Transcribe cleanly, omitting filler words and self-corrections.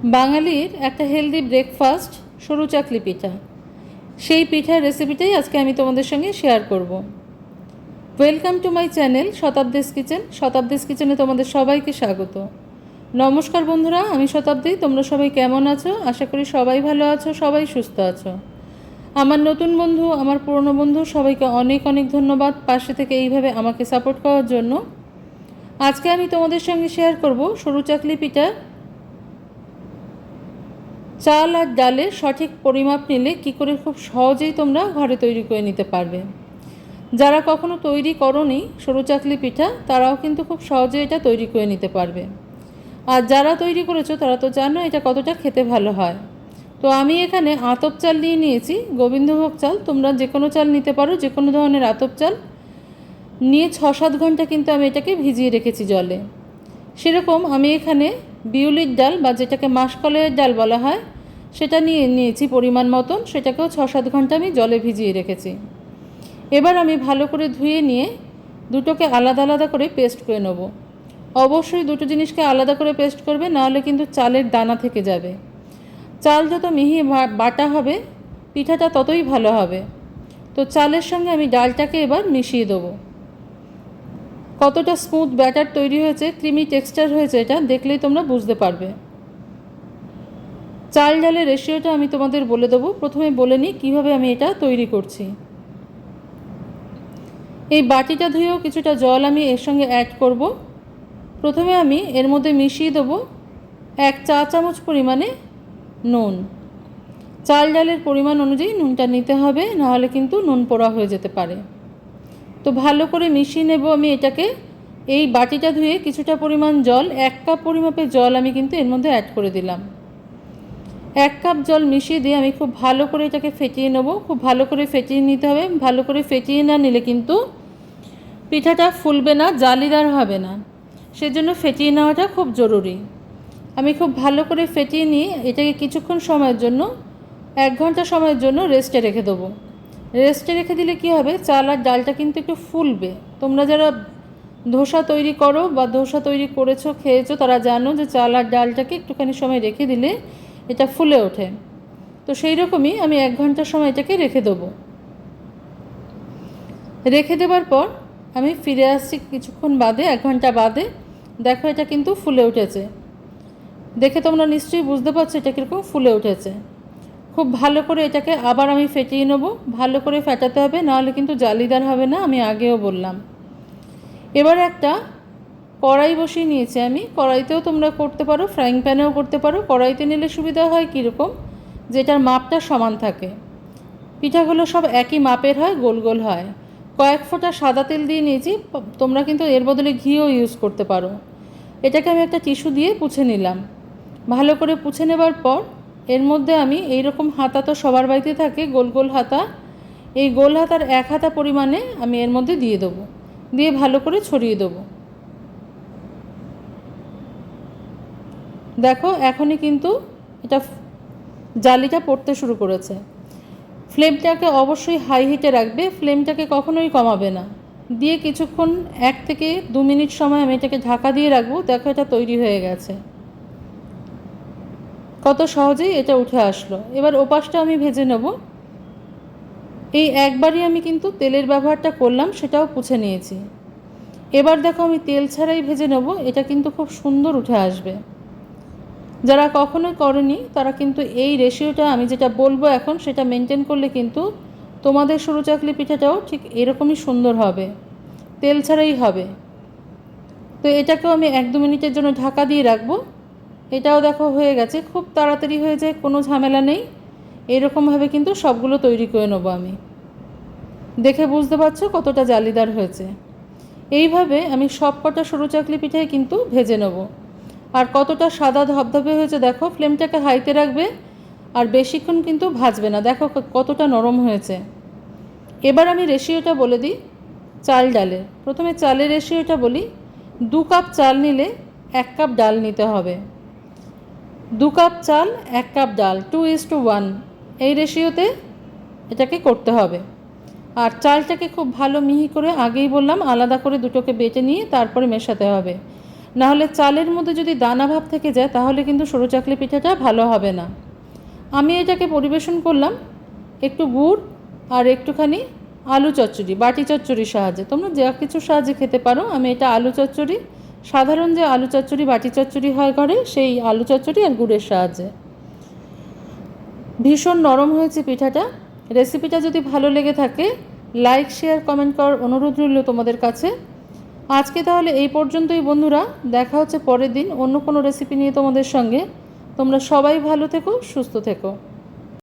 বাঙালির একটা healthy breakfast সরু চাকলি পিঠা। সেই পিঠার রেসিপিটাই আজকে আমি তোমাদের সঙ্গে শেয়ার করব। Welcome to my channel Shatabdi's kitchen. Shatabdi's কিচেনে তোমাদের সবাইকে স্বাগত। নমস্কার বন্ধুরা, আমি শতাব্দী। তোমরা সবাই কেমন আছো? আশা করি সবাই ভালো আছো, সবাই সুস্থ আছো। আমার নতুন বন্ধু, আমার পুরনো বন্ধু, সবাইকে অনেক অনেক ধন্যবাদ পাশে থেকে এইভাবে আমাকে সাপোর্ট করার জন্য। আজকে আমি তোমাদের সঙ্গে শেয়ার করব সরু চাকলি পিঠা। চাল আর ডালের সঠিক পরিমাপ নিলে কী করে খুব সহজেই তোমরা ঘরে তৈরি করে নিতে পারবে। যারা কখনো তৈরি করোনি সরু চাকলি পিঠা, তারাও কিন্তু খুব সহজে এটা তৈরি করে নিতে পারবে। আর যারা তৈরি করেছো তারা তো জানো এটা কতটা খেতে ভালো হয়। তো আমি এখানে আতপ চাল নিয়ে নিয়েছি, গোবিন্দভোগ চাল। তোমরা যে কোনো চাল নিতে পারো, যে কোনো ধরনের আতপ চাল নিয়ে 6-7 ঘন্টা কিন্তু আমি এটাকে ভিজিয়ে রেখেছি জলে। সেরকম আমি এখানে বিউলির ডাল বা যেটাকে মাসকলাইয়ের ডাল বলা হয় সেটা নিয়েছি পরিমাণ মতন। সেটাকেও 6-7 ঘন্টা আমি জলে ভিজিয়ে রেখেছি। এবার আমি ভালো করে ধুয়ে নিয়ে দুটোকে আলাদা আলাদা করে পেস্ট করে নেব। অবশ্যই দুটো জিনিসকে আলাদা করে পেস্ট করবে, নাহলে কিন্তু চালের দানা থেকে যাবে। চাল যত মিহি বাটা হবে পিঠাটা ততই ভালো হবে। তো চালের সঙ্গে আমি ডালটাকে এবার মিশিয়ে দেবো। কতটা স্মুথ ব্যাটার তৈরি হয়েছে, ক্রিমি টেক্সচার হয়েছে, এটা দেখলেই তোমরা বুঝতে পারবে। চাল ডালের রেশিওটা আমি তোমাদের বলে দেবো। প্রথমে বলে নিই কীভাবে আমি এটা তৈরি করছি। এই বাটিটা ধুয়েও কিছুটা জল আমি এর সঙ্গে অ্যাড করব। প্রথমে আমি এর মধ্যে মিশিয়ে দেবো 1 চা চামচ পরিমাণে নুন। চাল ডালের পরিমাণ অনুযায়ী নুনটা নিতে হবে, নাহলে কিন্তু নুন পোড়া হয়ে যেতে পারে। তো ভালো করে মিশিয়ে নেব আমি এটাকে। এই বাটিটা ধুয়ে কিছুটা পরিমাণ জল, 1 কাপ পরিমাপের জল আমি কিন্তু এর মধ্যে অ্যাড করে দিলাম। 1 কাপ জল মিশিয়ে দিয়ে আমি খুব ভালো করে এটাকে ফেটিয়ে নেব। খুব ভালো করে ফেটিয়ে নিতে হবে। ভালো করে ফেটিয়ে না নিলে কিন্তু পিঠাটা ফুলবে না, জালিদার হবে না। সেজন্য ফেটিয়ে নেওয়াটা খুব জরুরি। আমি খুব ভালো করে ফেটিয়ে নিয়ে এটাকে কিছুক্ষণ সময়ের জন্য, 1 ঘন্টা সময়ের জন্য রেস্টে রেখে দেবো। রেস্টে রেখে দিলে কী হবে, চাল আর ডালটা কিন্তু একটু ফুলবে। তোমরা যারা ধোসা তৈরি করো বা ধোসা তৈরি করেছো, খেয়েছো, তারা জানো যে চাল আর ডালটাকে একটুখানি সময় রেখে দিলে এটা ফুলে ওঠে। তো সেই রকমই আমি 1 ঘন্টা সময় এটাকে রেখে দেবো। রেখে দেওয়ার পর আমি ফিরে আসছি কিছুক্ষণ বাদে, 1 ঘন্টা বাদে। দেখো এটা কিন্তু ফুলে উঠেছে। দেখে তোমরা নিশ্চয়ই বুঝতে পারছো এটা কীরকম ফুলে উঠেছে। খুব ভালো করে এটাকে আবার আমি ফেটিয়ে নেব। ভালো করে ফেটাতে হবে, নাহলে কিন্তু জালিদার হবে না, আমি আগেও বললাম। এবার একটা কড়াই বসিয়ে নিয়েছি আমি। কড়াইতেও তোমরা করতে পারো, ফ্রাইং প্যানেও করতে পারো। কড়াইতে নিলে সুবিধা হয় কীরকম, যেটার মাপটা সমান থাকে। পিঠাগুলো সব একই মাপের হয়, গোল গোল হয়। কয়েক ফোঁটা সাদা তেল দিয়ে নিয়েছি। তোমরা কিন্তু এর বদলে ঘিও ইউজ করতে পারো। এটাকে আমি একটা টিস্যু দিয়ে পুছে নিলাম। ভালো করে পুছে নেবার পর এর মধ্যে আমি এইরকম হাতা তো সবার বাড়িতে থাকে, গোল গোল হাতা। এই গোল হাতার 1 হাতা পরিমাণে আমি এর মধ্যে দিয়ে দেবো। দিয়ে ভালো করে ছড়িয়ে দেবো। দেখো এখনই কিন্তু এটা জালিটা পড়তে শুরু করেছে। ফ্লেমটাকে অবশ্যই হাই হিটে রাখবে, ফ্লেমটাকে কখনোই কমাবে না। দিয়ে কিছুক্ষণ 1 থেকে 2 মিনিট সময় আমি এটাকে ঢাকা দিয়ে রাখবো। দেখো এটা তৈরি হয়ে গেছে। কত সহজেই এটা উঠে আসলো। এবার ওপাশটা আমি ভেজে নেব। এই একবারই আমি কিন্তু তেলের ব্যবহারটা করলাম, সেটাও পুছে নিয়েছি। এবার দেখো আমি তেল ছাড়াই ভেজে নেব। এটা কিন্তু খুব সুন্দর উঠে আসবে। যারা কখনোই করেনি তারা কিন্তু এই রেশিওটা আমি যেটা বলবো এখন সেটা মেনটেন করলে কিন্তু তোমাদের সরু চাকলি পিঠাটাও ঠিক এরকমই সুন্দর হবে, তেল ছাড়াই হবে। তো এটাকেও আমি 1-2 মিনিটের জন্য ঢাকা দিয়ে রাখবো। এটাও দেখো হয়ে গেছে, খুব তাড়াতাড়ি হয়ে যায়, কোনো ঝামেলা নেই। এরকমভাবে কিন্তু সবগুলো তৈরি করে নেবো আমি। দেখে বুঝতে পারছো কতটা জালিদার হয়েছে। এইভাবে আমি সব কটা সরু চাকলি পিঠাই কিন্তু ভেজে নেব। আর কতটা সাদা ধবধবে হয়েছে দেখো। ফ্লেমটাকে হাইতে রাখবে আর বেশিক্ষণ কিন্তু ভাজবে না। দেখো কতটা নরম হয়েছে। এবার আমি রেশিওটা বলে দিই চাল ডালের। প্রথমে চালের রেশিওটা বলি। 2 কাপ চাল নিলে 1 কাপ ডাল নিতে হবে। 2 কাপ চাল 1 কাপ ডাল, 2:1 এই রেশিওতে এটাকে করতে হবে। আর চালটাকে খুব ভালো মিহি করে, আগেই বললাম, আলাদা করে দুটোকে বেটে নিয়ে তারপরে মেশাতে হবে। নাহলে চালের মধ্যে যদি দানা ভাব থেকে যায় তাহলে কিন্তু সরু চাকলি পিঠাটা ভালো হবে না। আমি এটাকে পরিবেশন করলাম একটু গুড় আর একটুখানি আলু চচ্চড়ি, বাটি চচ্চড়ির সাহায্যে। তোমরা যা কিছু সাহায্যে খেতে পারো। আমি এটা আলু চচ্চড়ি, সাধারণ যে আলু চচ্চড়ি বাটি চচ্চড়ি হয় ঘরে, সেই আলু চচ্চড়ি আর গুড়ের সাহায্যে। ভীষণ নরম হয়েছে পিঠাটা। রেসিপিটা যদি ভালো লেগে থাকে লাইক শেয়ার কমেন্ট করার অনুরোধ রইল তোমাদের কাছে। আজকে তাহলে এই পর্যন্তই বন্ধুরা, দেখা হচ্ছে পরের দিন অন্য কোনো রেসিপি নিয়ে তোমাদের সঙ্গে। তোমরা সবাই ভালো থেকো, সুস্থ থেকো।